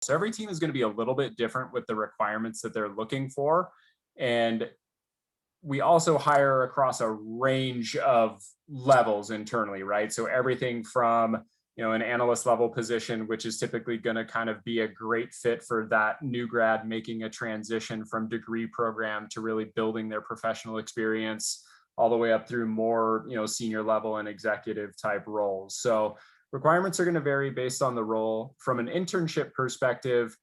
So every team is going to be a little bit different with the requirements that they're looking for. And we also hire across a range of levels internally, right? So everything from, an analyst level position, which is typically going to kind of be a great fit for that new grad making a transition from degree program to really building their professional experience, all the way up through more, senior level and executive type roles. So requirements are going to vary based on the role. From an internship perspective,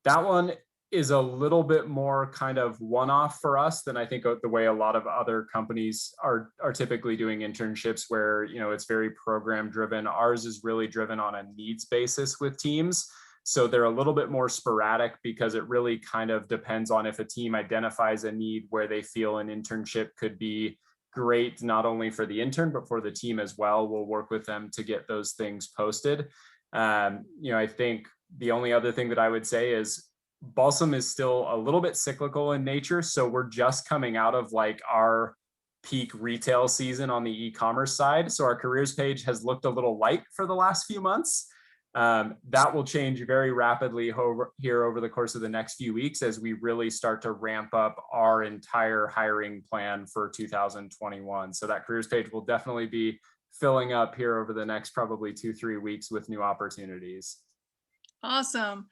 that one is a little bit more kind of one-off for us than I think the way a lot of other companies are typically doing internships, where it's very program driven. Ours is really driven on a needs basis with teams. So they're a little bit more sporadic because it really kind of depends on if a team identifies a need where they feel an internship could be great, not only for the intern, but for the team as well. We'll work with them to get those things posted. I think the only other thing that I would say is Balsam is still a little bit cyclical in nature. So we're just coming out of like our peak retail season on the e-commerce side. So our careers page has looked a little light for the last few months. That will change very rapidly here over the course of the next few weeks as we really start to ramp up our entire hiring plan for 2021. So that careers page will definitely be filling up here over the next probably 2-3 weeks with new opportunities. Awesome.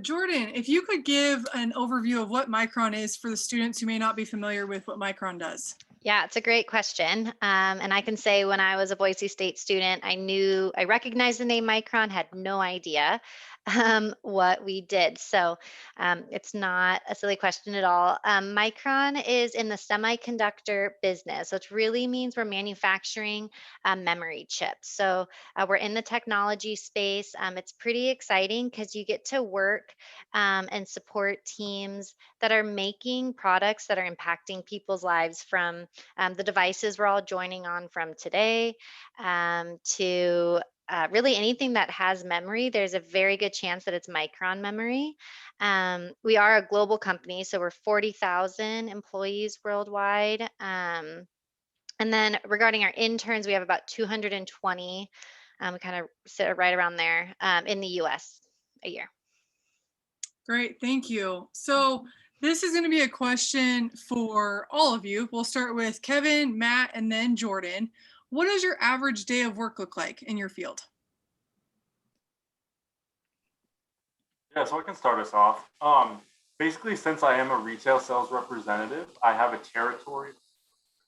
Jordan, if you could give an overview of what Micron is for the students who may not be familiar with what Micron does. Yeah, it's a great question. And I can say when I was a Boise State student, I recognized the name Micron, had no idea what we did. So it's not a silly question at all. Micron is in the semiconductor business. So it really means we're manufacturing memory chips. So we're in the technology space. It's pretty exciting because you get to work and support teams that are making products that are impacting people's lives, from the devices we're all joining on from today to really anything that has memory. There's a very good chance that it's Micron memory. We are a global company, so we're 40,000 employees worldwide. And then regarding our interns, we have about 220. We kind of sit right around there in the US a year. Great, thank you. So this is going to be a question for all of you. We'll start with Kevin, Matt, and then Jordan. What does your average day of work look like in your field? Yeah, so I can start us off. Basically, since I am a retail sales representative, I have a territory to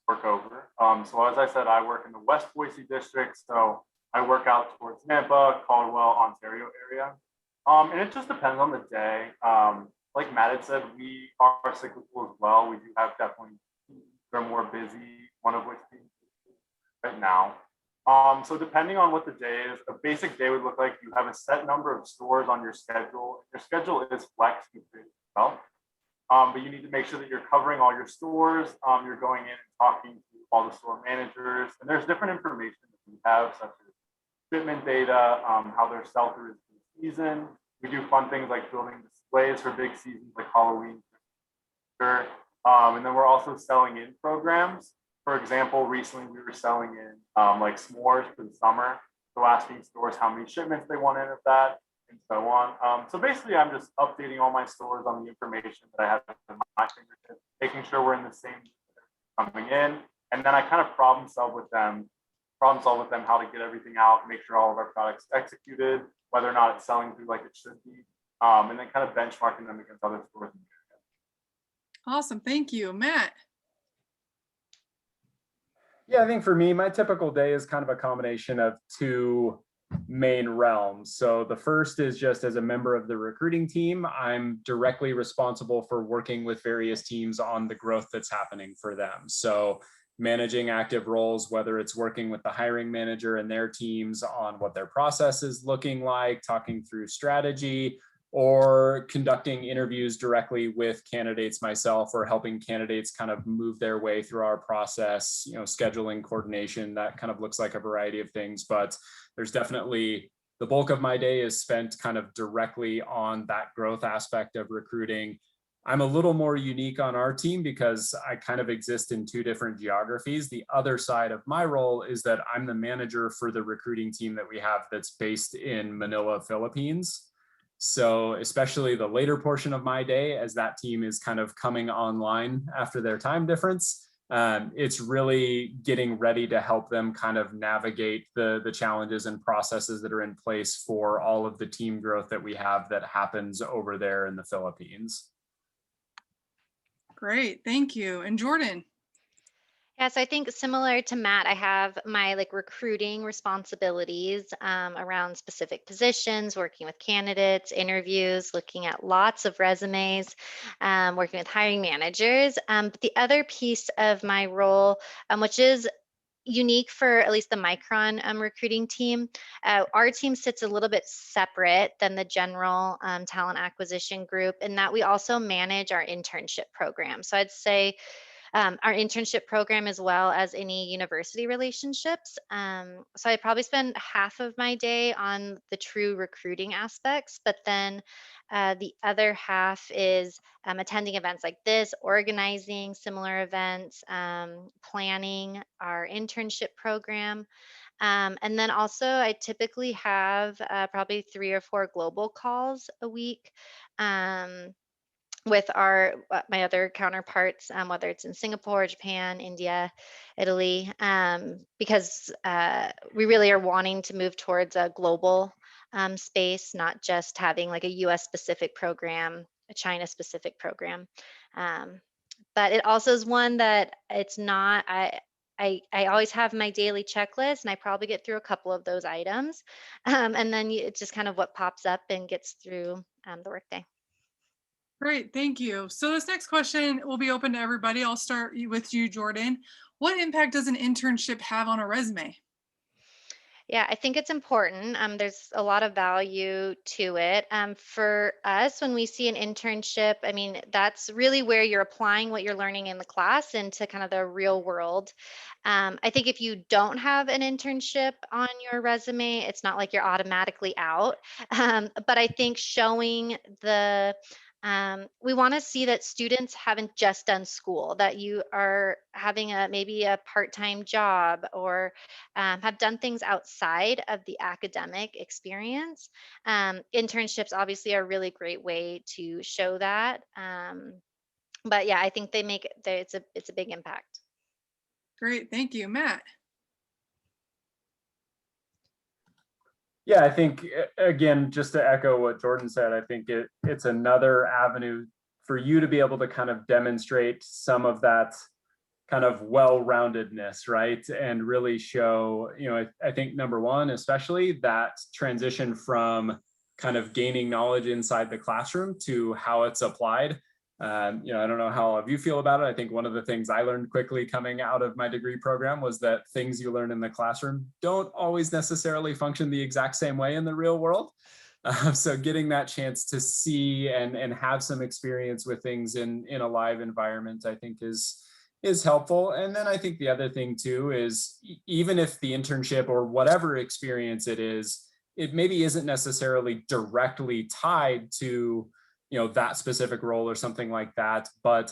work over. So as I said, I work in the West Boise district. So I work out towards Nampa, Caldwell, Ontario area. And it just depends on the day. Like Matt had said, we are cyclical as well. We do have definitely, we're more busy, one of which being right now. So depending on what the day is, a basic day would look like you have a set number of stores on your schedule. Your schedule is flex as well, but you need to make sure that you're covering all your stores. You're going in and talking to all the store managers, and there's different information that we have, such as shipment data, how their sell-through is for the season. We do fun things like building displays for big seasons like Halloween. And then we're also selling in programs. For example, recently we were selling in like s'mores for the summer. So asking stores how many shipments they want in of that, and so on. So basically, I'm just updating all my stores on the information that I have in my fingertips, making sure we're in the same coming in, and then I kind of problem solve with them how to get everything out, make sure all of our products executed, whether or not it's selling through like it should be, and then kind of benchmarking them against other stores in the area. Awesome, thank you. Matt? Yeah, I think for me, my typical day is kind of a combination of two main realms. So the first is just as a member of the recruiting team, I'm directly responsible for working with various teams on the growth that's happening for them. So managing active roles, whether it's working with the hiring manager and their teams on what their process is looking like, talking through strategy, or conducting interviews directly with candidates myself, or helping candidates kind of move their way through our process, scheduling, coordination. That kind of looks like a variety of things, but there's definitely the bulk of my day is spent kind of directly on that growth aspect of recruiting. I'm a little more unique on our team because I kind of exist in two different geographies. The other side of my role is that I'm the manager for the recruiting team that we have that's based in Manila, Philippines. So especially the later portion of my day, as that team is kind of coming online after their time difference, it's really getting ready to help them kind of navigate the challenges and processes that are in place for all of the team growth that we have that happens over there in the Philippines. Great, thank you. And Jordan? Yeah, so I think similar to Matt, I have my like recruiting responsibilities around specific positions, working with candidates, interviews, looking at lots of resumes, working with hiring managers. But the other piece of my role, which is unique for at least the Micron recruiting team, our team sits a little bit separate than the general talent acquisition group in that we also manage our internship program. So I'd say our internship program as well as any university relationships. So I probably spend half of my day on the true recruiting aspects, but then the other half is attending events like this, organizing similar events, planning our internship program. And then also I typically have probably 3 or 4 global calls a week. With my other counterparts, whether it's in Singapore, Japan, India, Italy, because we really are wanting to move towards a global space, not just having like a US specific program, a China specific program. But it also is one that it's not, I always have my daily checklist and I probably get through a couple of those items. And then it's just kind of what pops up and gets through the workday. Great, thank you. So this next question will be open to everybody. I'll start with you, Jordan. What impact does an internship have on a resume? Yeah, I think it's important. There's a lot of value to it. For us, when we see an internship, I mean, that's really where you're applying what you're learning in the class into kind of the real world. I think if you don't have an internship on your resume, it's not like you're automatically out. But I think showing we want to see that students haven't just done school, that you are having maybe a part-time job or have done things outside of the academic experience. Internships obviously are a really great way to show that. But yeah, I think it's a big impact. Great, thank you. Matt? Yeah, I think, again, just to echo what Jordan said, I think it's another avenue for you to be able to kind of demonstrate some of that kind of well-roundedness, right? And really show, I think number one, especially that transition from kind of gaining knowledge inside the classroom to how it's applied. I don't know how all of you feel about it. I think one of the things I learned quickly coming out of my degree program was that things you learn in the classroom don't always necessarily function the exact same way in the real world. So getting that chance to see and have some experience with things in a live environment, I think is helpful. And then I think the other thing too is even if the internship or whatever experience it is, it maybe isn't necessarily directly tied to that specific role or something like that, but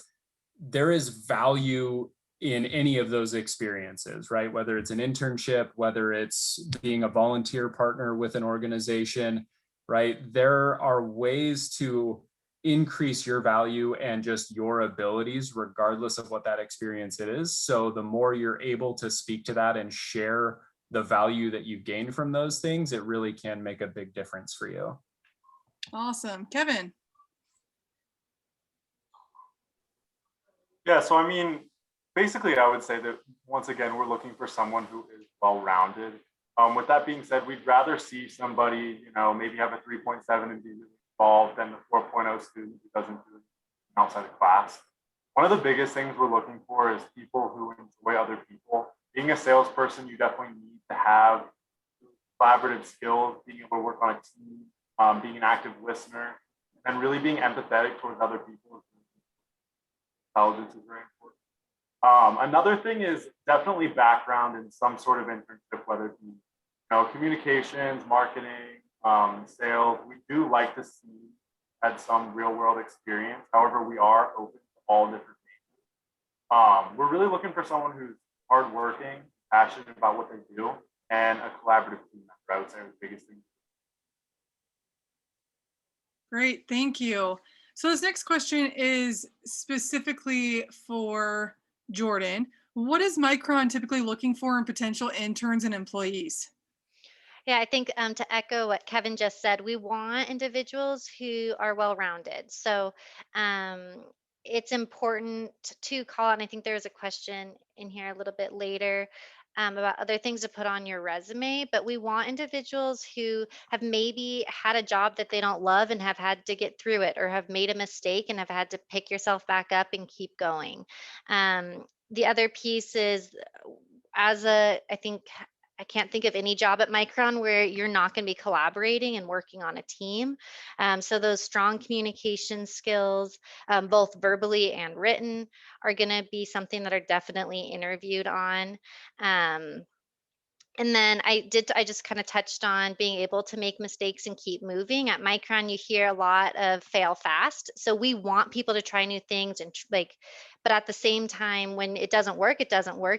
there is value in any of those experiences, right? Whether it's an internship, whether it's being a volunteer partner with an organization, right? There are ways to increase your value and just your abilities, regardless of what that experience is. So the more you're able to speak to that and share the value that you've gained from those things, it really can make a big difference for you. Awesome. Kevin? Yeah, so I mean, basically, I would say that once again, we're looking for someone who is well-rounded. With that being said, we'd rather see somebody, maybe have a 3.7 and be really involved than the 4.0 student who doesn't do it outside of class. One of the biggest things we're looking for is people who enjoy other people. Being a salesperson, you definitely need to have collaborative skills, being able to work on a team, being an active listener, and really being empathetic towards other people. Intelligence is very important. Another thing is definitely background in some sort of internship, whether it be communications, marketing, sales. We do like to see had some real world experience. However, we are open to all different things. We're really looking for someone who's hardworking, passionate about what they do, and a collaborative team member. I would say are the biggest thing. Great, thank you. So this next question is specifically for Jordan. What is Micron typically looking for in potential interns and employees? Yeah, I think to echo what Kevin just said, we want individuals who are well-rounded. So um, it's important to call, and I think there was a question in here a little bit later about other things to put on your resume, but we want individuals who have maybe had a job that they don't love and have had to get through it, or have made a mistake and have had to pick yourself back up and keep going. The other piece is I think I can't think of any job at Micron where you're not going to be collaborating and working on a team. So those strong communication skills, both verbally and written, are going to be something that are definitely interviewed on. Um, and then I just kind of touched on being able to make mistakes and keep moving. At Micron, you hear a lot of fail fast. So we want people to try new things and but at the same time, when it doesn't work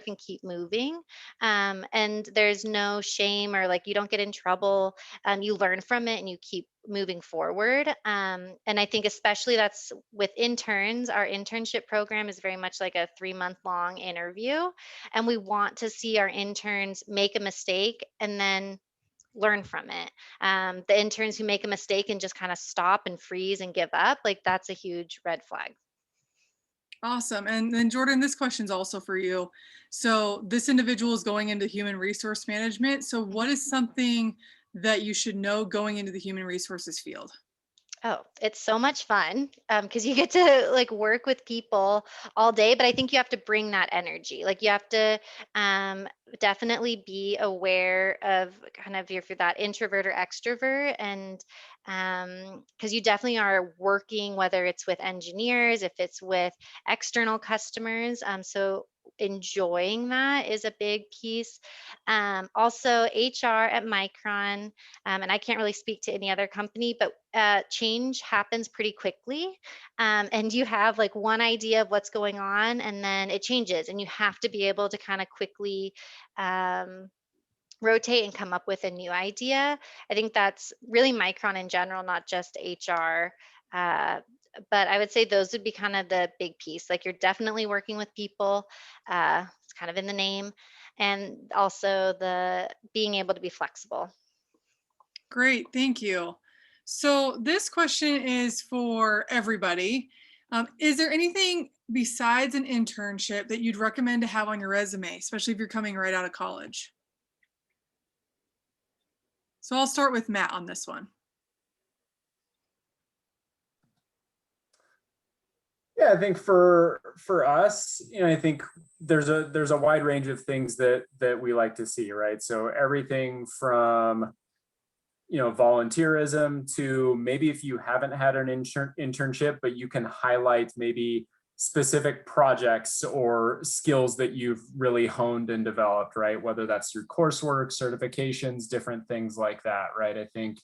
and keep moving. And there's no shame, or like you don't get in trouble. You learn from it and you keep moving forward. And I think especially that's with interns. Our internship program is very much like a 3-month long interview, and we want to see our interns make a mistake and then learn from it. The interns who make a mistake and just kind of stop and freeze and give up, like that's a huge red flag. Awesome. And then Jordan, this question's also for you. So this individual is going into human resource management. So what is something that you should know going into the human resources field? Oh, it's so much fun because you get to like work with people all day, but I think you have to bring that energy. Like you have to um, definitely be aware of kind of if you're that introvert or extrovert, and because you definitely are working, whether it's with engineers, if it's with external customers. So enjoying that is a big piece. Also, HR at Micron, and I can't really speak to any other company, but change happens pretty quickly. And you have like one idea of what's going on, and then it changes, and you have to be able to kind of quickly um, rotate and come up with a new idea. I think that's really Micron in general, not just HR. Uh, but I would say those would be kind of the big piece. Like you're definitely working with people. It's kind of in the name. And also the being able to be flexible. Great, thank you. So this question is for everybody. Is there anything besides an internship that you'd recommend to have on your resume, especially if you're coming right out of college? So I'll start with Matt on this one. Yeah, I think for us, I think there's a wide range of things that we like to see, right? So everything from volunteerism to maybe if you haven't had an internship, but you can highlight maybe specific projects or skills that you've really honed and developed, right? Whether that's through coursework, certifications, different things like that, right? I think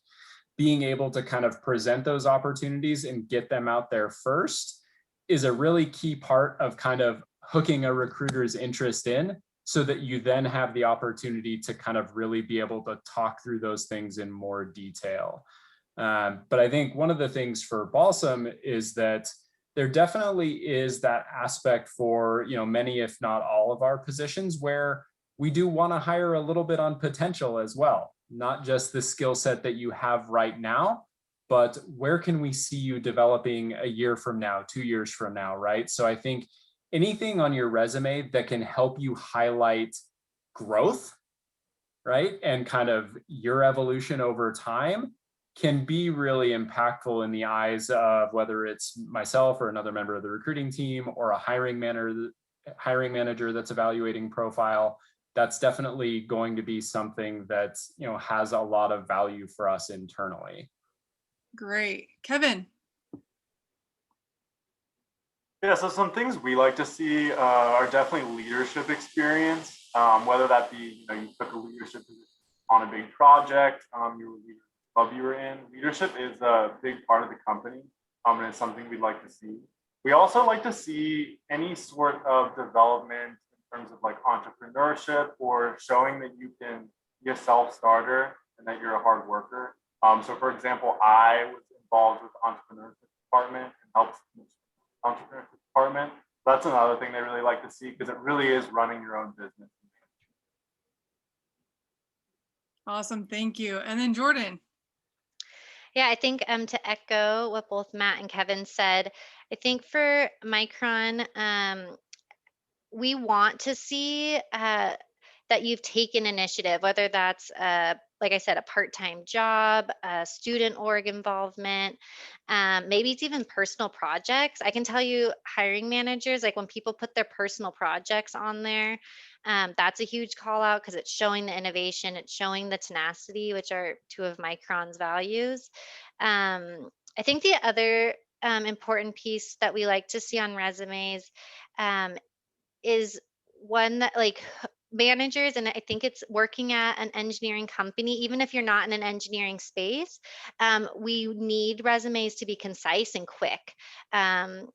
being able to kind of present those opportunities and get them out there first is a really key part of kind of hooking a recruiter's interest in, so that you then have the opportunity to kind of really be able to talk through those things in more detail. But I think one of the things for Balsam is that there definitely is that aspect for many, if not all of our positions, where we do want to hire a little bit on potential as well, not just the skill set that you have right now, but where can we see you developing a year from now, 2 years from now, right? So I think anything on your resume that can help you highlight growth, right? And kind of your evolution over time can be really impactful in the eyes of whether it's myself or another member of the recruiting team or a hiring manager that's evaluating profile. That's definitely going to be something that has a lot of value for us internally. Great. Kevin. Yeah, so some things we like to see are definitely leadership experience, whether that be, you took a leadership position on a big project, you were a leader of the club you were in. Leadership is a big part of the company, and it's something we'd like to see. We also like to see any sort of development in terms of like entrepreneurship or showing that you can be a self-starter and that you're a hard worker. So for example, I was involved with the entrepreneurship department and helps the entrepreneurship department. That's another thing they really like to see because it really is running your own business. Awesome, thank you. And then Jordan. Yeah, I think to echo what both Matt and Kevin said, I think for Micron, we want to see that you've taken initiative, whether that's, like I said, a part-time job, a student org involvement, maybe it's even personal projects. I can tell you hiring managers, like when people put their personal projects on there, that's a huge call out because it's showing the innovation, it's showing the tenacity, which are two of Micron's values. I think the other important piece that we like to see on resumes is one that like managers, and I think it's working at an engineering company, even if you're not in an engineering space, we need resumes to be concise and quick.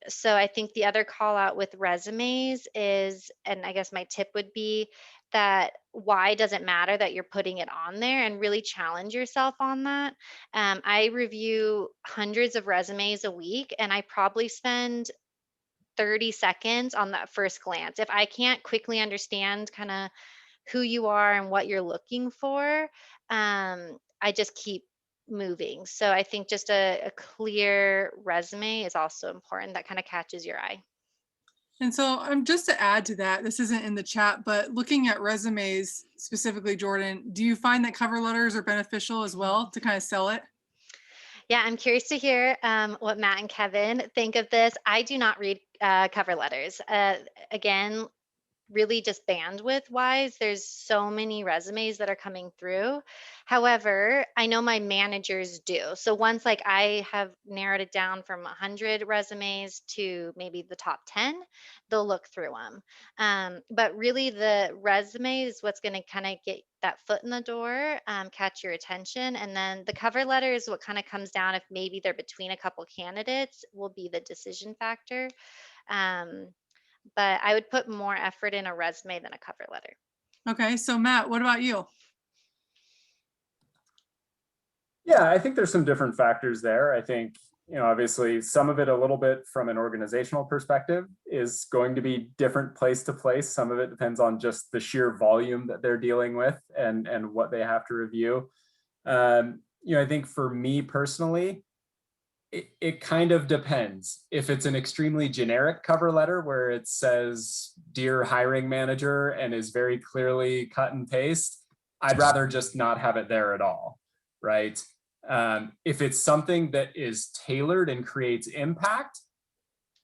So I think the other call out with resumes is, and I guess my tip would be that why does it matter that you're putting it on there, and really challenge yourself on that. I review hundreds of resumes a week, and I probably spend 30 seconds on that first glance. If I can't quickly understand kind of who you are and what you're looking for, I just keep moving. So I think just a clear resume is also important that kind of catches your eye. And so just to add to that, this isn't in the chat, but looking at resumes specifically, Jordan, do you find that cover letters are beneficial as well to kind of sell it? Yeah, I'm curious to hear what Matt and Kevin think of this. I do not read cover letters. Again, really just bandwidth wise, there's so many resumes that are coming through. However, I know my managers do. So once like I have narrowed it down from 100 resumes to maybe the top 10, they'll look through them. But really the resume is what's going to kind of get that foot in the door, catch your attention. And then the cover letter is what kind of comes down if maybe they're between a couple candidates, will be the decision factor. But I would put more effort in a resume than a cover letter. Okay, so Matt, what about you? Yeah, I think there's some different factors there. I think, obviously some of it a little bit from an organizational perspective is going to be different place to place. Some of it depends on just the sheer volume that they're dealing with and what they have to review. I think for me personally, it kind of depends. If it's an extremely generic cover letter where it says, "Dear hiring manager," and is very clearly cut and paste, I'd rather just not have it there at all, right? If it's something that is tailored and creates impact,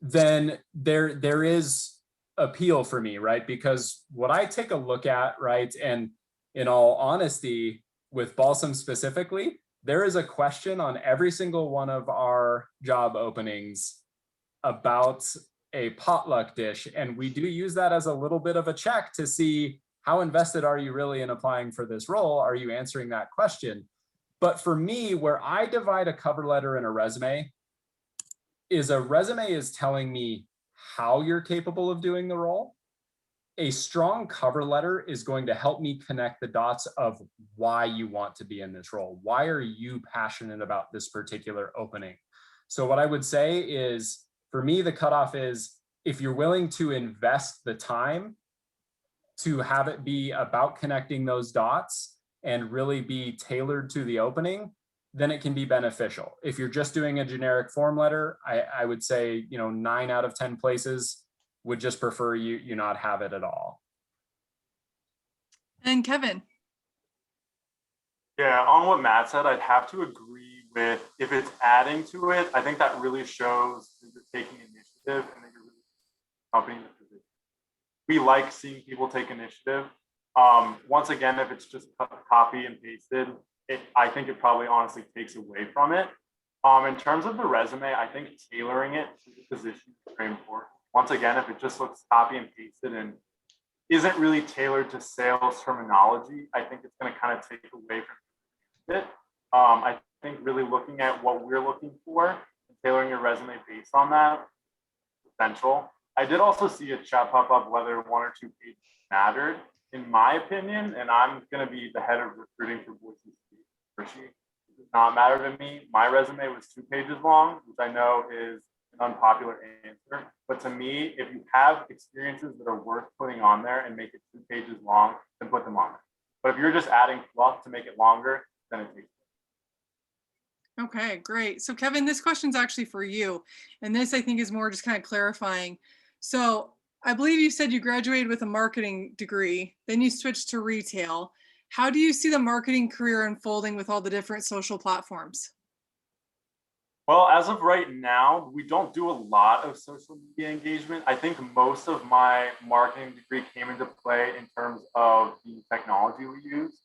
then there is appeal for me, right? Because what I take a look at, right, and in all honesty, with Balsam specifically, there is a question on every single one of our job openings about a potluck dish. And we do use that as a little bit of a check to see how invested are you really in applying for this role? Are you answering that question? But for me, where I divide a cover letter and a resume is telling me how you're capable of doing the role. A strong cover letter is going to help me connect the dots of why you want to be in this role. Why are you passionate about this particular opening? So what I would say is, for me, the cutoff is if you're willing to invest the time to have it be about connecting those dots and really be tailored to the opening, then it can be beneficial. If you're just doing a generic form letter, I would say, 9 out of 10 places would just prefer you not have it at all. And Kevin. Yeah, on what Matt said, I'd have to agree with, if it's adding to it, I think that really shows that you're taking initiative and that you're really helping the position. We like seeing people take initiative. Once again, if it's just copy and pasted, I think it probably honestly takes away from it. In terms of the resume, I think tailoring it to the position is very important. Once again, if it just looks copy and pasted and isn't really tailored to sales terminology, I think it's going to kind of take away from it. I think really looking at what we're looking for and tailoring your resume based on that is essential. I did also see a chat pop up whether 1 or 2 pages mattered. In my opinion, and I'm going to be the head of recruiting for Boise State, Hershey, It does not matter to me. My resume was 2 pages long, which I know is an unpopular answer. But to me, if you have experiences that are worth putting on there and make it 2 pages long, then put them on there. But if you're just adding fluff to make it longer, then it takes. Okay, great. So Kevin, this question's actually for you. And this I think is more just kind of clarifying. So I believe you said you graduated with a marketing degree, then you switched to retail. How do you see the marketing career unfolding with all the different social platforms? Well, as of right now, we don't do a lot of social media engagement. I think most of my marketing degree came into play in terms of the technology we use.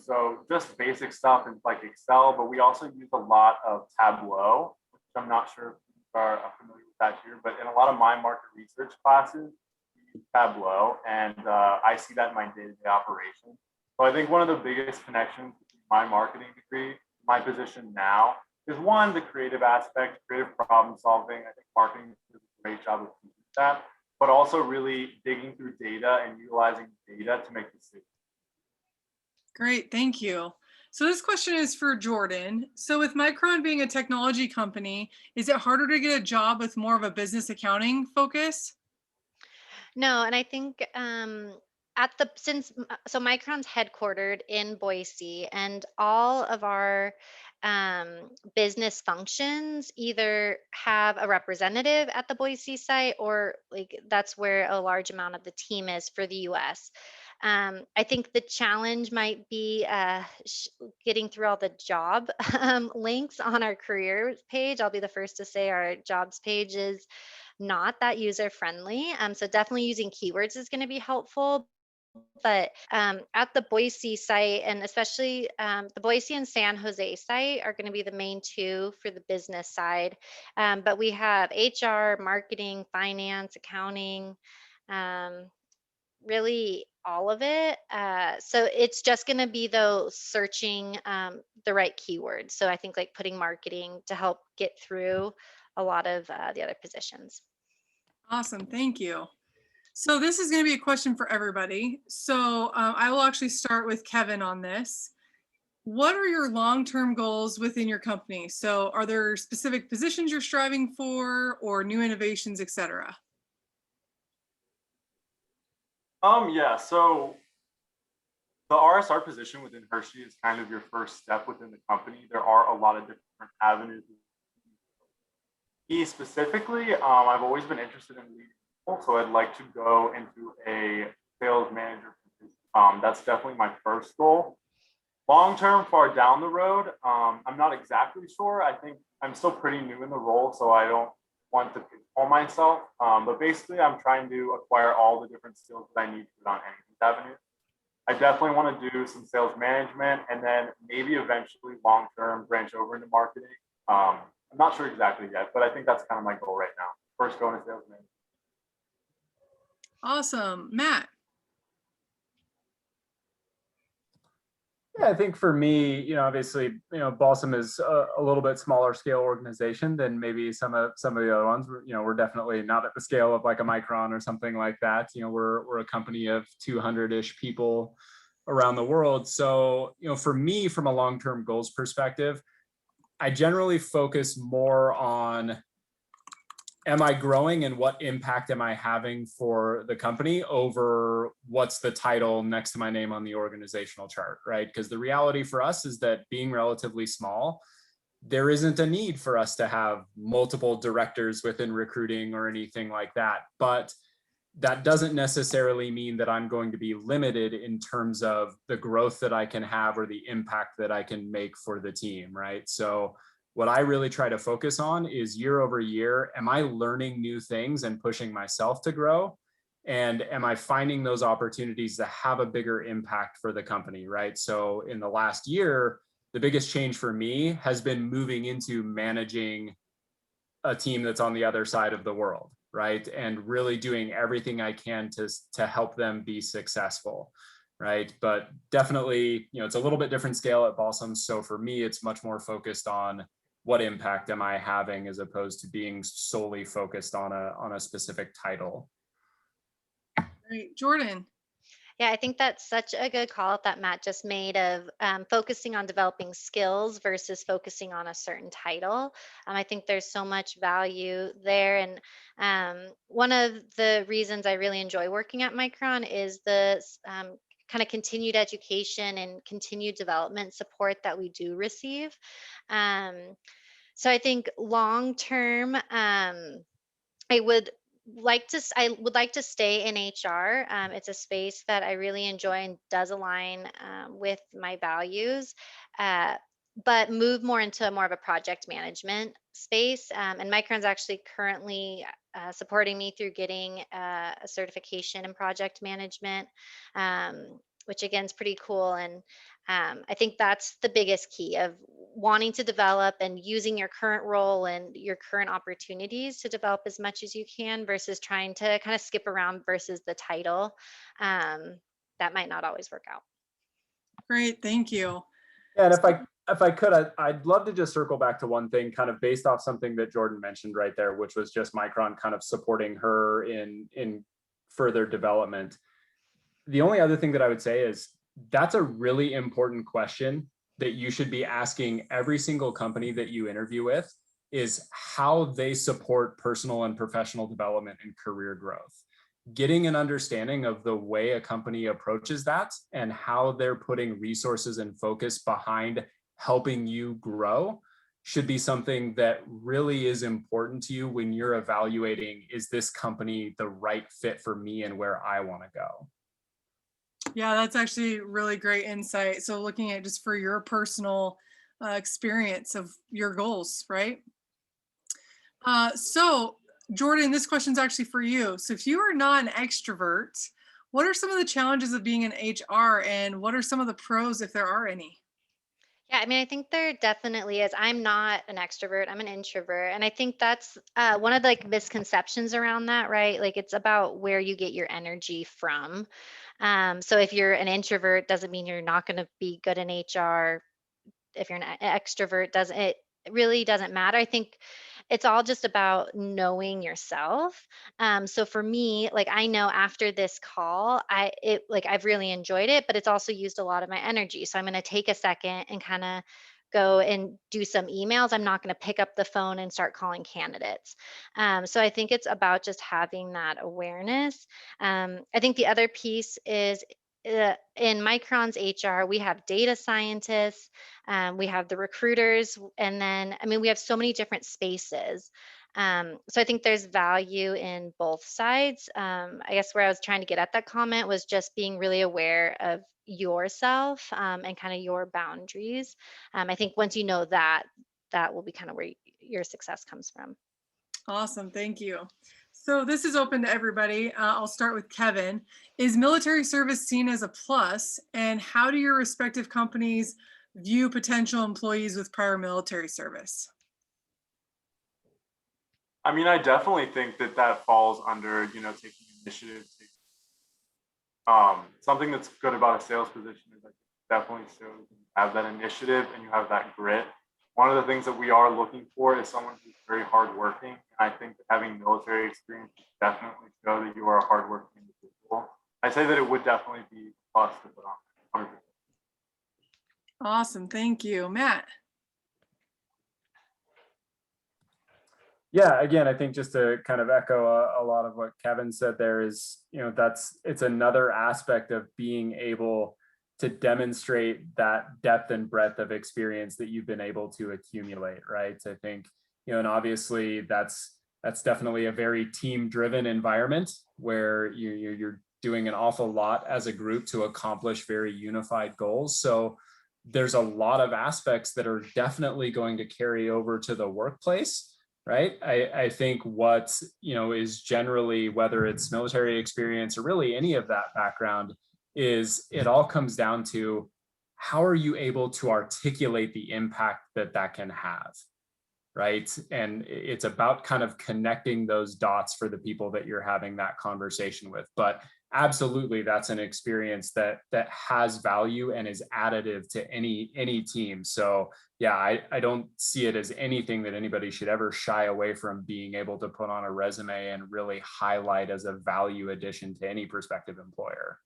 So just basic stuff in like Excel, but we also use a lot of Tableau, which I'm not sure if you are familiar with that here, but in a lot of my market research classes, we use Tableau, and I see that in my day-to-day operation. So I think one of the biggest connections between my marketing degree, my position now, is one, the creative aspect, creative problem solving. I think marketing does a great job of teaching that, but also really digging through data and utilizing data to make decisions. Great, thank you. So this question is for Jordan. So with Micron being a technology company, is it harder to get a job with more of a business accounting focus? No, and I think so Micron's headquartered in Boise, and all of our business functions either have a representative at the Boise site, or like that's where a large amount of the team is for the US. I think the challenge might be getting through all the job links on our careers page. I'll be the first to say our jobs page is not that user friendly. So definitely using keywords is going to be helpful. But at the Boise site, and especially the Boise and San Jose site are going to be the main two for the business side. But we have HR, marketing, finance, accounting, really all of it. So it's just going to be though searching the right keywords. So I think like putting marketing to help get through a lot of the other positions. Awesome, thank you. So this is going to be a question for everybody. So I will actually start with Kevin on this. What are your long-term goals within your company? So are there specific positions you're striving for, or new innovations, etc.? Yeah, so the RSR position within Hershey is kind of your first step within the company. There are a lot of different avenues. Me specifically, I've always been interested in leading people, so I'd like to go into a sales manager position. That's definitely my first goal. Long term, far down the road, I'm not exactly sure. I think I'm still pretty new in the role, so I don't want to pigeonhole myself. But basically, I'm trying to acquire all the different skills that I need to put on any of these avenues. I definitely want to do some sales management, and then maybe eventually long term branch over into marketing. I'm not sure exactly yet, but I think that's kind of my goal right now. First, going to sales management. Awesome. Matt? Yeah, I think for me, obviously, Balsam is a little bit smaller scale organization than maybe some of the other ones. We're definitely not at the scale of like a Micron or something like that. We're a company of 200-ish people around the world. So, for me, from a long-term goals perspective, I generally focus more on, am I growing and what impact am I having for the company over what's the title next to my name on the organizational chart, right? Because the reality for us is that being relatively small, there isn't a need for us to have multiple directors within recruiting or anything like that. But that doesn't necessarily mean that I'm going to be limited in terms of the growth that I can have or the impact that I can make for the team, right? So what I really try to focus on is year over year, am I learning new things and pushing myself to grow? And am I finding those opportunities to have a bigger impact for the company, right? So in the last year, the biggest change for me has been moving into managing a team that's on the other side of the world, right? And really doing everything I can to help them be successful, right? But definitely, it's a little bit different scale at Balsam. So for me, it's much more focused on what impact am I having as opposed to being solely focused on a specific title. Great. Jordan? Yeah, I think that's such a good call out that Matt just made of focusing on developing skills versus focusing on a certain title. I think there's so much value there. And one of the reasons I really enjoy working at Micron is the kind of continued education and continued development support that we do receive. Um, so I think long term, I would I would like to stay in HR. It's a space that I really enjoy and does align with my values, uh, but move more into more of a project management space. And Micron's actually currently supporting me through getting a certification in project management, which again is pretty cool. And I think that's the biggest key of wanting to develop and using your current role and your current opportunities to develop as much as you can versus trying to kind of skip around versus the title. Um, that might not always work out. Great, thank you. Yeah, and if I could, I'd love to just circle back to one thing, kind of based off something that Jordan mentioned right there, which was just Micron kind of supporting her in further development. The only other thing that I would say is that's a really important question that you should be asking every single company that you interview with, is how they support personal and professional development and career growth. Getting an understanding of the way a company approaches that and how they're putting resources and focus behind helping you grow should be something that really is important to you when you're evaluating, is this company the right fit for me and where I want to go? Yeah, that's actually really great insight. So looking at just for your personal experience of your goals, right? So Jordan, this question's actually for you. So if you are not an extrovert, what are some of the challenges of being in HR and what are some of the pros if there are any? Yeah, I mean, I think there definitely is. I'm not an extrovert, I'm an introvert. And I think that's one of the like misconceptions around that, right? Like it's about where you get your energy from. So if you're an introvert, doesn't mean you're not going to be good in HR. If you're an extrovert, doesn't it really doesn't matter. I think it's all just about knowing yourself. So for me, like I know after this call, I've really enjoyed it, but it's also used a lot of my energy. So I'm going to take a second and kind of go and do some emails. I'm not going to pick up the phone and start calling candidates. So I think it's about just having that awareness. I think the other piece is in Micron's HR, we have data scientists, we have the recruiters, and then, I mean, we have so many different spaces. So I think there's value in both sides. I guess where I was trying to get at that comment was just being really aware of yourself and kind of your boundaries. I think once you know that, that will be kind of where your success comes from. Awesome, thank you. So this is open to everybody. I'll start with Kevin. Is military service seen as a plus, and how do your respective companies view potential employees with prior military service? I mean, I definitely think that that falls under, taking initiative. Something that's good about a sales position is like definitely shows you have that initiative and you have that grit. One of the things that we are looking for is someone who's very hardworking. And I think that having military experience definitely show that you are a hardworking individual. I say that it would definitely be a plus to put on. 100%. Awesome, thank you. Matt? Yeah, again, I think just to kind of echo a lot of what Kevin said there is, it's another aspect of being able to demonstrate that depth and breadth of experience that you've been able to accumulate, right? I think, and obviously that's definitely a very team-driven environment where you're doing an awful lot as a group to accomplish very unified goals. So there's a lot of aspects that are definitely going to carry over to the workplace. Right. I think what, is generally, whether it's military experience or really any of that background, is it all comes down to how are you able to articulate the impact that can have. Right. And it's about kind of connecting those dots for the people that you're having that conversation with. But absolutely, that's an experience that has value and is additive to any team. So yeah, I don't see it as anything that anybody should ever shy away from being able to put on a resume and really highlight as a value addition to any prospective employer.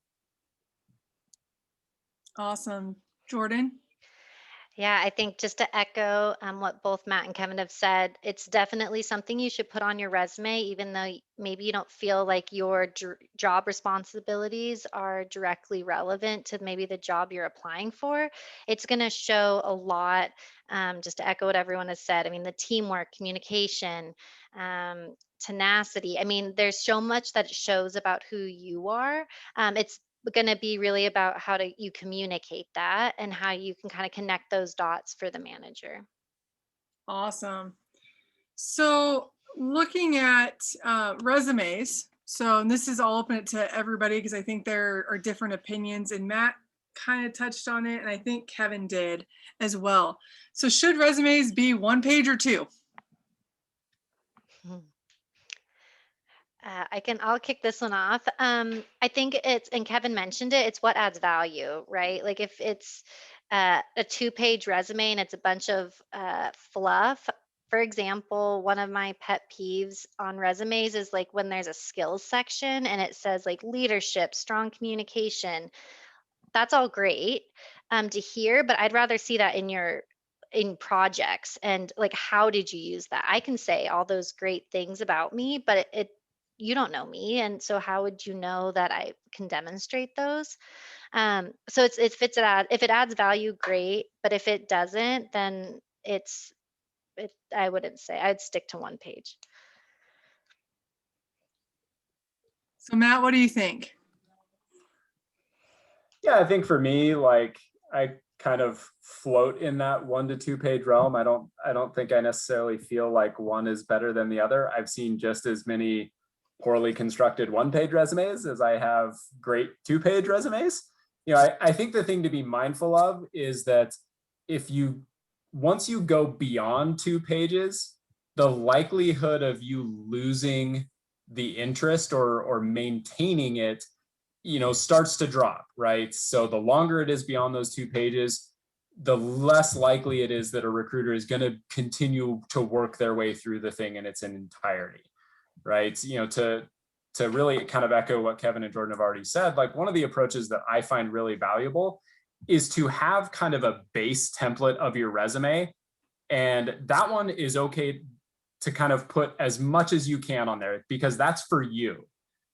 Awesome. Jordan? Yeah, I think just to echo what both Matt and Kevin have said, it's definitely something you should put on your resume, even though maybe you don't feel like your job responsibilities are directly relevant to maybe the job you're applying for. It's going to show a lot, just to echo what everyone has said. I mean, the teamwork, communication, tenacity. I mean, there's so much that it shows about who you are. It's going to be really about how to you communicate that and how you can kind of connect those dots for the manager. Awesome. So looking at resumes, so and this is all open to everybody because I think there are different opinions, and Matt kind of touched on it, and I think Kevin did as well. So should resumes be 1 page or 2? I'll kick this one off. I think it's, and Kevin mentioned it, it's what adds value, right? Like if it's a 2-page resume and it's a bunch of fluff. For example, one of my pet peeves on resumes is like when there's a skills section and it says like leadership, strong communication. That's all great to hear, but I'd rather see that in projects and like how did you use that? I can say all those great things about me, but it you don't know me, and so how would you know that I can demonstrate those? So it's if it adds value, great, but if it doesn't, then I wouldn't say. I'd stick to 1 page. So Matt, what do you think? Yeah, I think for me, like I kind of float in that 1 to 2 page realm. I don't think I necessarily feel like one is better than the other. I've seen just as many poorly constructed 1 page resumes as I have great 2 page resumes. I think the thing to be mindful of is that once you go beyond 2 pages, the likelihood of you losing the interest or maintaining it starts to drop, right? So the longer it is beyond those 2 pages, the less likely it is that a recruiter is going to continue to work their way through the thing in its entirety, right? To really kind of echo what Kevin and Jordan have already said, like one of the approaches that I find really valuable is to have kind of a base template of your resume. And that one is okay to kind of put as much as you can on there because that's for you.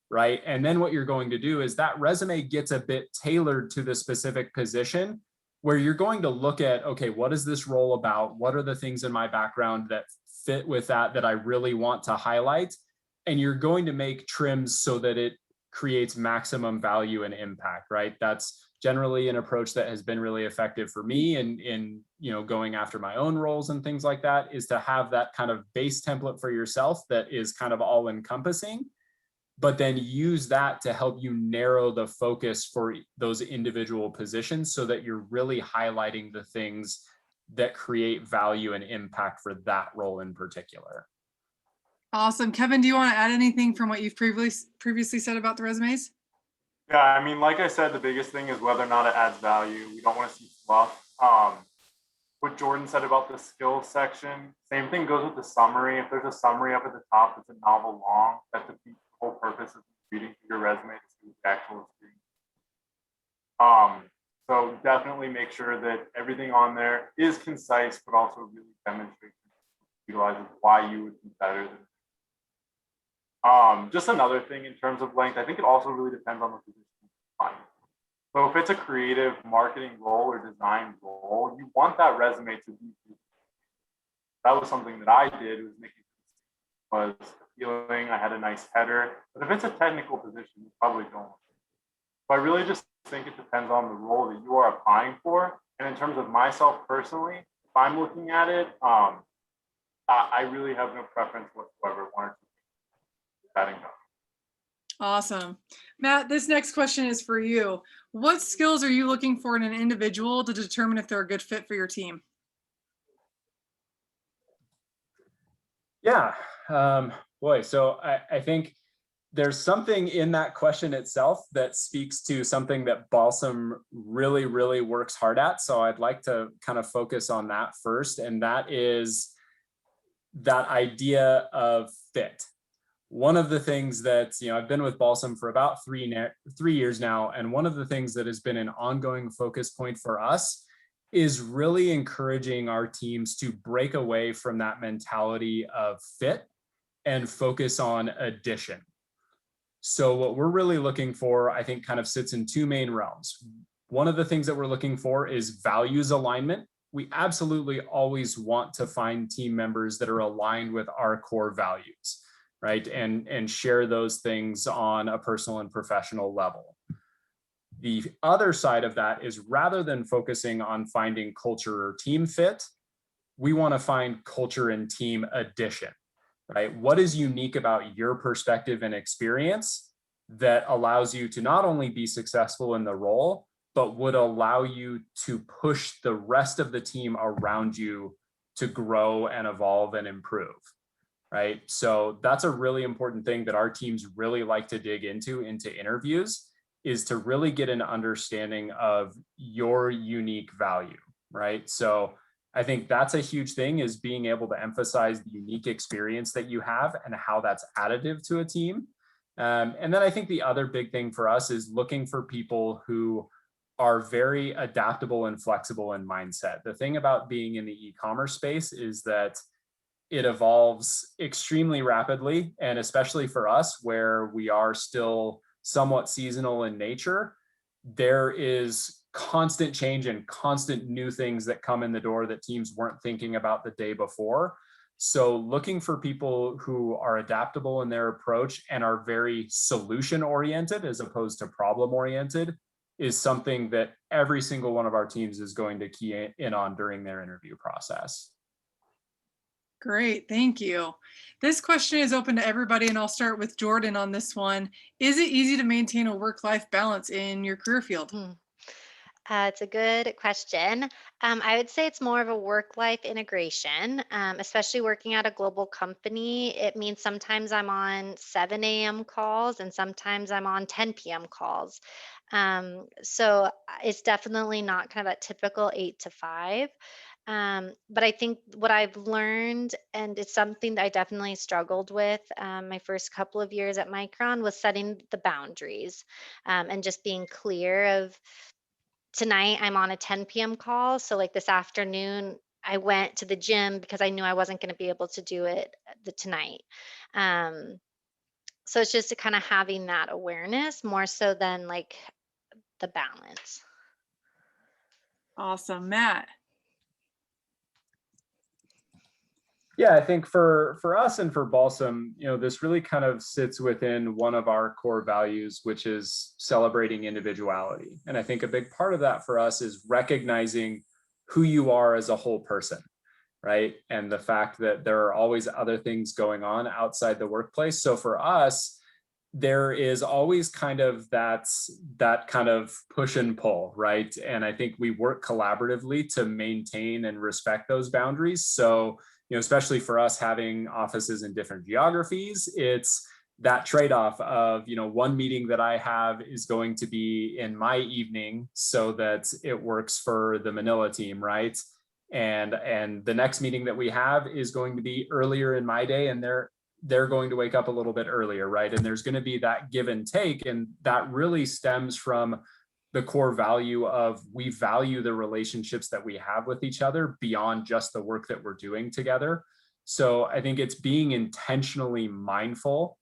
Right. And then what you're going to do is that resume gets a bit tailored to the specific position where you're going to look at, okay, what is this role about? What are the things in my background that fit with that I really want to highlight? And you're going to make trims so that it creates maximum value and impact, right? That's generally an approach that has been really effective for me in going after my own roles and things like that, is to have that kind of base template for yourself that is kind of all encompassing, but then use that to help you narrow the focus for those individual positions so that you're really highlighting the things that create value and impact for that role in particular. Awesome. Kevin, do you want to add anything from what you've previously said about the resumes? Yeah, I mean, like I said, the biggest thing is whether or not it adds value. We don't want to see fluff. What Jordan said about the skills section, same thing goes with the summary. If there's a summary up at the top that's a novel long, that defeats the whole purpose of reading through your resume to see the actual experience. So definitely make sure that everything on there is concise, but also really demonstrates and utilizes why you would be better than. Just another thing in terms of length, I think it also really depends on the position you find. So if it's a creative marketing role or design role, you want that resume to be. That was something that I did. It was making was appealing. I had a nice header. But if it's a technical position, you probably don't. So I really just think it depends on the role that you are applying for. And in terms of myself personally, if I'm looking at it, I really have no preference whatsoever. One or two. Awesome. Matt, this next question is for you. What skills are you looking for in an individual to determine if they're a good fit for your team? Yeah, so I think there's something in that question itself that speaks to something that Balsam really, really works hard at. So I'd like to kind of focus on that first, and that is that idea of fit. one of the things that, I've been with Balsam for about 3 years now, and one of the things that has been an ongoing focus point for us is really encouraging our teams to break away from that mentality of fit and focus on addition. So what we're really looking for, I think, kind of sits in two main realms. One of the things that we're looking for is values alignment. We absolutely always want to find team members that are aligned with our core values, right? And share those things on a personal and professional level. The other side of that is, rather than focusing on finding culture or team fit, we want to find culture and team addition, right? What is unique about your perspective and experience that allows you to not only be successful in the role, but would allow you to push the rest of the team around you to grow and evolve and improve, right? So that's a really important thing that our teams really like to dig into interviews, is to really get an understanding of your unique value, right? So I think that's a huge thing, is being able to emphasize the unique experience that you have and how that's additive to a team. And then I think the other big thing for us is looking for people who are very adaptable and flexible in mindset. The thing about being in the e-commerce space is that it evolves extremely rapidly, and especially for us, where we are still somewhat seasonal in nature, there is constant change and constant new things that come in the door that teams weren't thinking about the day before. So looking for people who are adaptable in their approach and are very solution oriented as opposed to problem oriented is something that every single one of our teams is going to key in on during their interview process. Great, thank you. This question is open to everybody, and I'll start with Jordan on this one. Is it easy to maintain a work-life balance in your career field? It's a good question. I would say it's more of a work-life integration, especially working at a global company. It means sometimes I'm on 7 a.m. calls and sometimes I'm on 10 p.m. calls. So it's definitely not kind of that typical 8 to 5. But I think what I've learned, and it's something that I definitely struggled with my first couple of years at Micron, was setting the boundaries and just being clear of, tonight I'm on a 10 p.m. call. So like this afternoon, I went to the gym because I knew I wasn't going to be able to do it tonight. So it's just kind of having that awareness more so than like the balance. Awesome. Matt? Yeah, I think for us and for Balsam, this really kind of sits within one of our core values, which is celebrating individuality. And I think a big part of that for us is recognizing who you are as a whole person, right? And the fact that there are always other things going on outside the workplace. So for us, there is always kind of that kind of push and pull, right? And I think we work collaboratively to maintain and respect those boundaries. So especially for us having offices in different geographies, it's that trade-off of, one meeting that I have is going to be in my evening so that it works for the Manila team, right? And the next meeting that we have is going to be earlier in my day, and they're going to wake up a little bit earlier, right? And there's going to be that give and take, and that really stems from the core value of, we value the relationships that we have with each other beyond just the work that we're doing together. So I think it's being intentionally mindful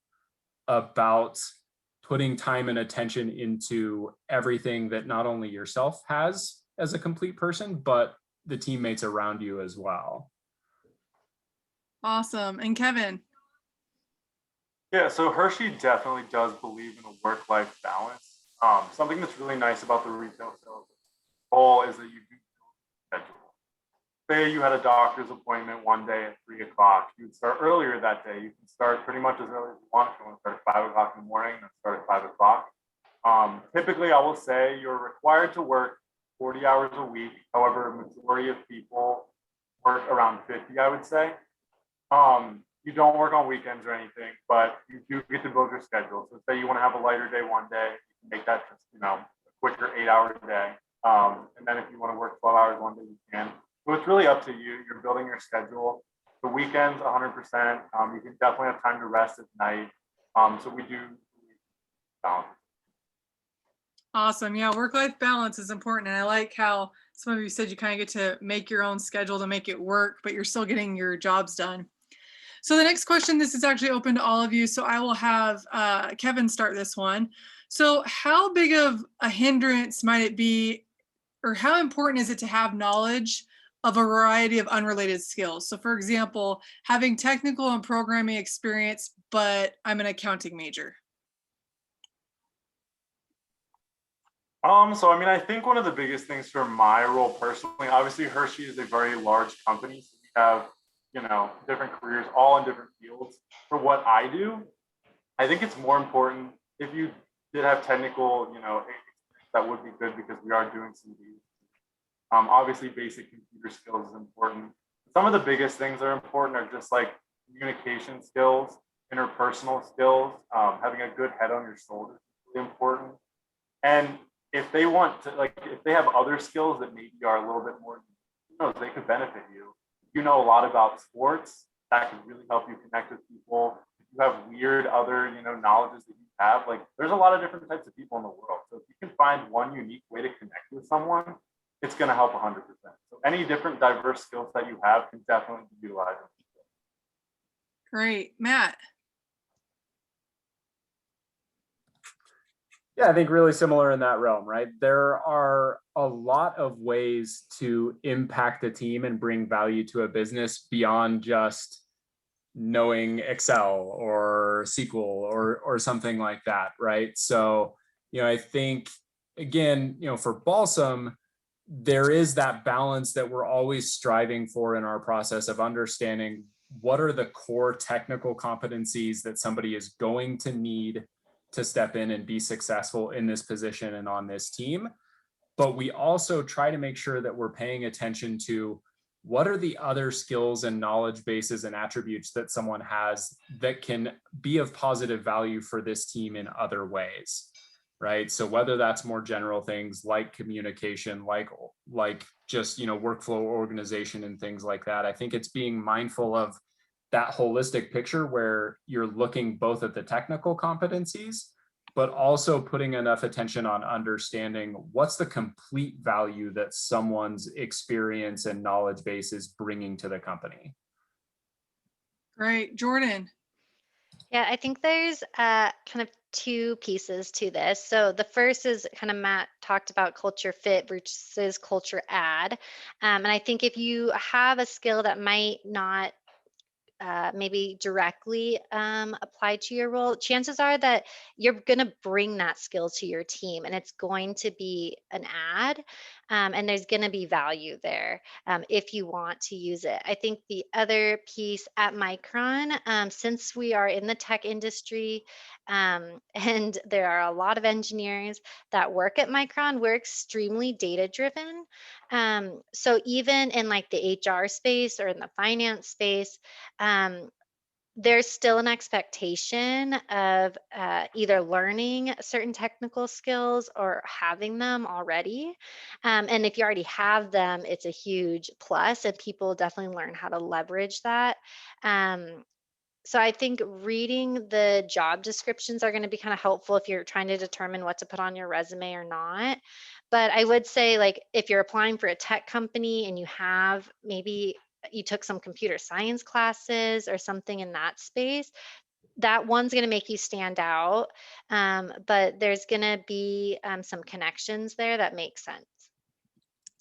about putting time and attention into everything that not only yourself has as a complete person, but the teammates around you as well. Awesome. And Kevin? Yeah, so Hershey definitely does believe in a work-life balance. Something that's really nice about the retail sales role is that you do schedule. Say you had a doctor's appointment one day at 3 o'clock, you would start earlier that day. You can start pretty much as early as you want. If you want to start at 5 o'clock in the morning, then start at 5 o'clock. Typically, I will say you're required to work 40 hours a week. However, majority of people work around 50, I would say. You don't work on weekends or anything, but you do get to build your schedule. So say you want to have a lighter day one day, you can make that just, a quicker 8-hour day. And then if you want to work 12 hours one day, you can. So it's really up to you. You're building your schedule. The weekends, 100%. You can definitely have time to rest at night. So we do balance. Awesome. Yeah, work-life balance is important. And I like how some of you said you kind of get to make your own schedule to make it work, but you're still getting your jobs done. So the next question, this is actually open to all of you. So I will have Kevin start this one. So how big of a hindrance might it be, or how important is it to have knowledge of a variety of unrelated skills? So for example, having technical and programming experience, but I'm an accounting major. So I mean, I think one of the biggest things for my role personally, obviously Hershey is a very large company. So we have, different careers all in different fields. For what I do, I think it's more important if you did have technical, that would be good because we are doing some of these. Obviously basic computer skills is important. Some of the biggest things that are important are just like communication skills, interpersonal skills, having a good head on your shoulders is really important. And if they want to, if they have other skills that maybe are a little bit more, they could benefit you. You know a lot about sports, that could really help you connect with people. If you have weird other, knowledges that you have, there's a lot of different types of people in the world. So if you can find one unique way to connect with someone, it's going to help 100%. So any different diverse skills that you have can definitely be utilized. Great. Matt. Yeah, I think really similar in that realm, right? There are a lot of ways to impact a team and bring value to a business beyond just knowing Excel or SQL or something like that, right? So, I think, again, for Balsam, there is that balance that we're always striving for in our process of understanding what are the core technical competencies that somebody is going to need to step in and be successful in this position and on this team. But we also try to make sure that we're paying attention to what are the other skills and knowledge bases and attributes that someone has that can be of positive value for this team in other ways, right? So whether that's more general things like communication, like just, workflow organization and things like that. I think it's being mindful of that holistic picture where you're looking both at the technical competencies, but also putting enough attention on understanding what's the complete value that someone's experience and knowledge base is bringing to the company. Great. Jordan. Yeah, I think there's kind of two pieces to this. So the first is kind of Matt talked about culture fit versus culture add. And I think if you have a skill that might not maybe directly apply to your role, chances are that you're going to bring that skill to your team and it's going to be an add, and there's going to be value there if you want to use it. I think the other piece at Micron, since we are in the tech industry and there are a lot of engineers that work at Micron, we're extremely data driven. So even in like the HR space or in the finance space, there's still an expectation of either learning certain technical skills or having them already. And if you already have them, it's a huge plus, and people definitely learn how to leverage that. So I think reading the job descriptions are going to be kind of helpful if you're trying to determine what to put on your resume or not. But I would say, if you're applying for a tech company and you have maybe you took some computer science classes or something in that space, that one's going to make you stand out. But there's going to be some connections there that make sense.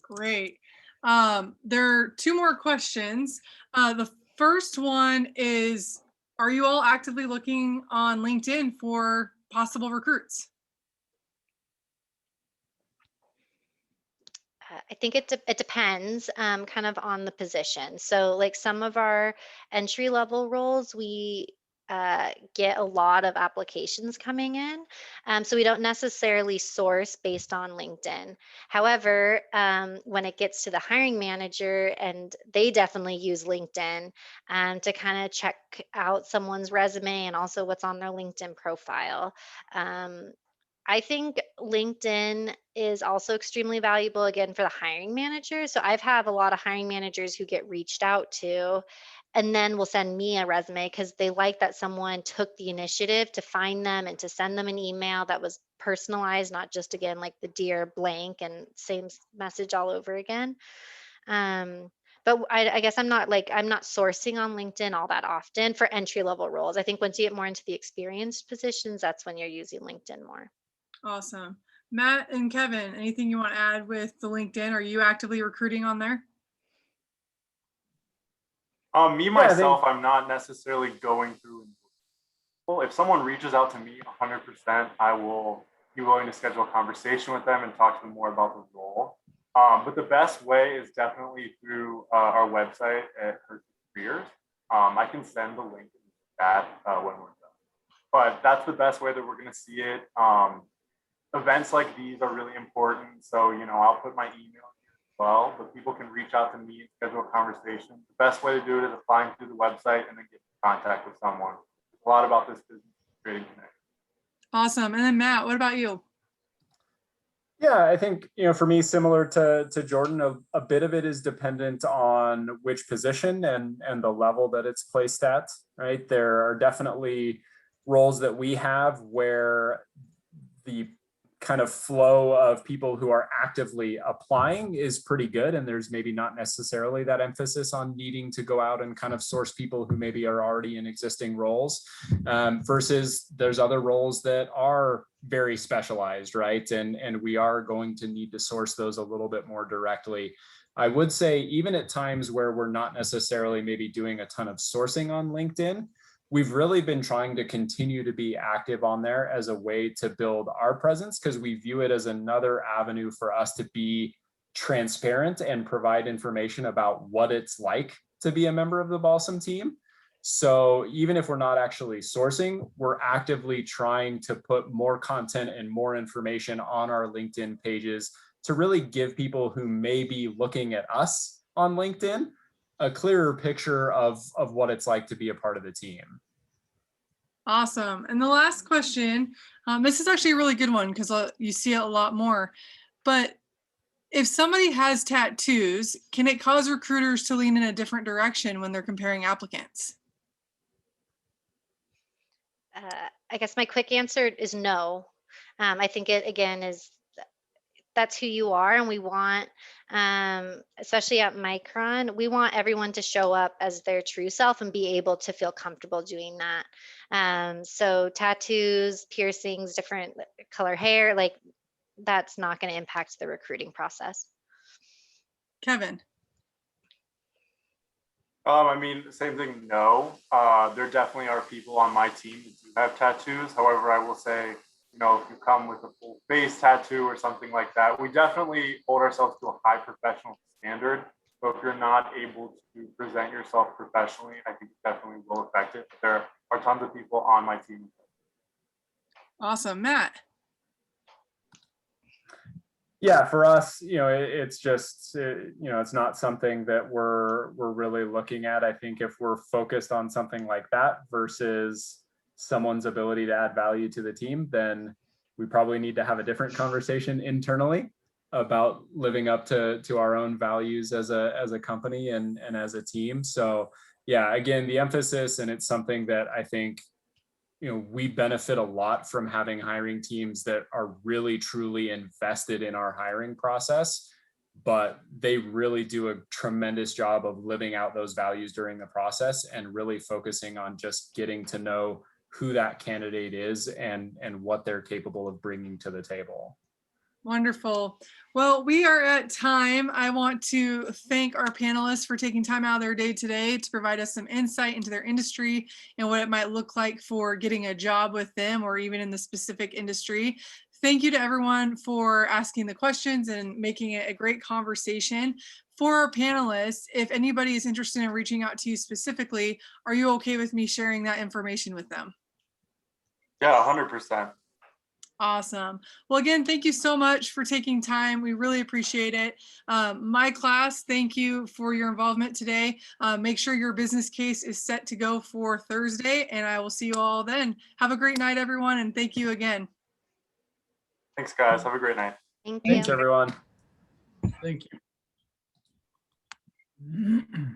Great. There are two more questions. The first one is, are you all actively looking on LinkedIn for possible recruits? I think it depends kind of on the position. So like some of our entry level roles, we get a lot of applications coming in. So we don't necessarily source based on LinkedIn. However, when it gets to the hiring manager, and they definitely use LinkedIn to kind of check out someone's resume and also what's on their LinkedIn profile. I think LinkedIn is also extremely valuable, again, for the hiring manager. So I've had a lot of hiring managers who get reached out to and then will send me a resume because they like that someone took the initiative to find them and to send them an email that was personalized, not just again like the dear blank and same message all over again. But I guess I'm not sourcing on LinkedIn all that often for entry level roles. I think once you get more into the experienced positions, that's when you're using LinkedIn more. Awesome. Matt and Kevin, anything you want to add with the LinkedIn? Are you actively recruiting on there? Me myself, I'm not necessarily going through. Well, if someone reaches out to me 100%, I will be willing to schedule a conversation with them and talk to them more about the role. But the best way is definitely through our website at Hershey Careers. I can send the link to that when we're done. But that's the best way that we're going to see it. Events like these are really important. So, I'll put my email here as well, but people can reach out to me and schedule a conversation. The best way to do it is applying through the website and then get in contact with someone. There's a lot about this business, creating connections. Awesome. And then Matt, what about you? Yeah, I think, for me, similar to Jordan, a bit of it is dependent on which position and the level that it's placed at, right? There are definitely roles that we have where the kind of flow of people who are actively applying is pretty good. And there's maybe not necessarily that emphasis on needing to go out and kind of source people who maybe are already in existing roles, versus there's other roles that are very specialized, right? And we are going to need to source those a little bit more directly. I would say even at times where we're not necessarily maybe doing a ton of sourcing on LinkedIn, we've really been trying to continue to be active on there as a way to build our presence, because we view it as another avenue for us to be transparent and provide information about what it's like to be a member of the Balsam team. So even if we're not actually sourcing, we're actively trying to put more content and more information on our LinkedIn pages to really give people who may be looking at us on LinkedIn a clearer picture of what it's like to be a part of the team. Awesome. And the last question, this is actually a really good one because you see it a lot more, but if somebody has tattoos, can it cause recruiters to lean in a different direction when they're comparing applicants? I guess my quick answer is no. I think it again is that's who you are, and we want, especially at Micron, we want everyone to show up as their true self and be able to feel comfortable doing that. So tattoos, piercings, different color hair, like that's not going to impact the recruiting process. Kevin. Same thing, no. There definitely are people on my team that do have tattoos. However, I will say, if you come with a full face tattoo or something like that, we definitely hold ourselves to a high professional standard. So if you're not able to present yourself professionally, I think it definitely will affect it. There are tons of people on my team. Awesome. Matt. Yeah, for us, it's just, it's not something that we're really looking at. I think if we're focused on something like that versus someone's ability to add value to the team, then we probably need to have a different conversation internally about living up to our own values as a company and as a team. So yeah, again, the emphasis, and it's something that I think we benefit a lot from having hiring teams that are really truly invested in our hiring process, but they really do a tremendous job of living out those values during the process and really focusing on just getting to know who that candidate is and what they're capable of bringing to the table. Wonderful. Well, we are at time. I want to thank our panelists for taking time out of their day today to provide us some insight into their industry and what it might look like for getting a job with them or even in the specific industry. Thank you to everyone for asking the questions and making it a great conversation. For our panelists, if anybody is interested in reaching out to you specifically, are you okay with me sharing that information with them? Yeah, 100%. Awesome. Well, again, thank you so much for taking time. We really appreciate it. My class, thank you for your involvement today. Make sure your business case is set to go for Thursday, and I will see you all then. Have a great night, everyone, and thank you again. Thanks, guys. Have a great night. Thank you. Thanks, everyone. Thank you.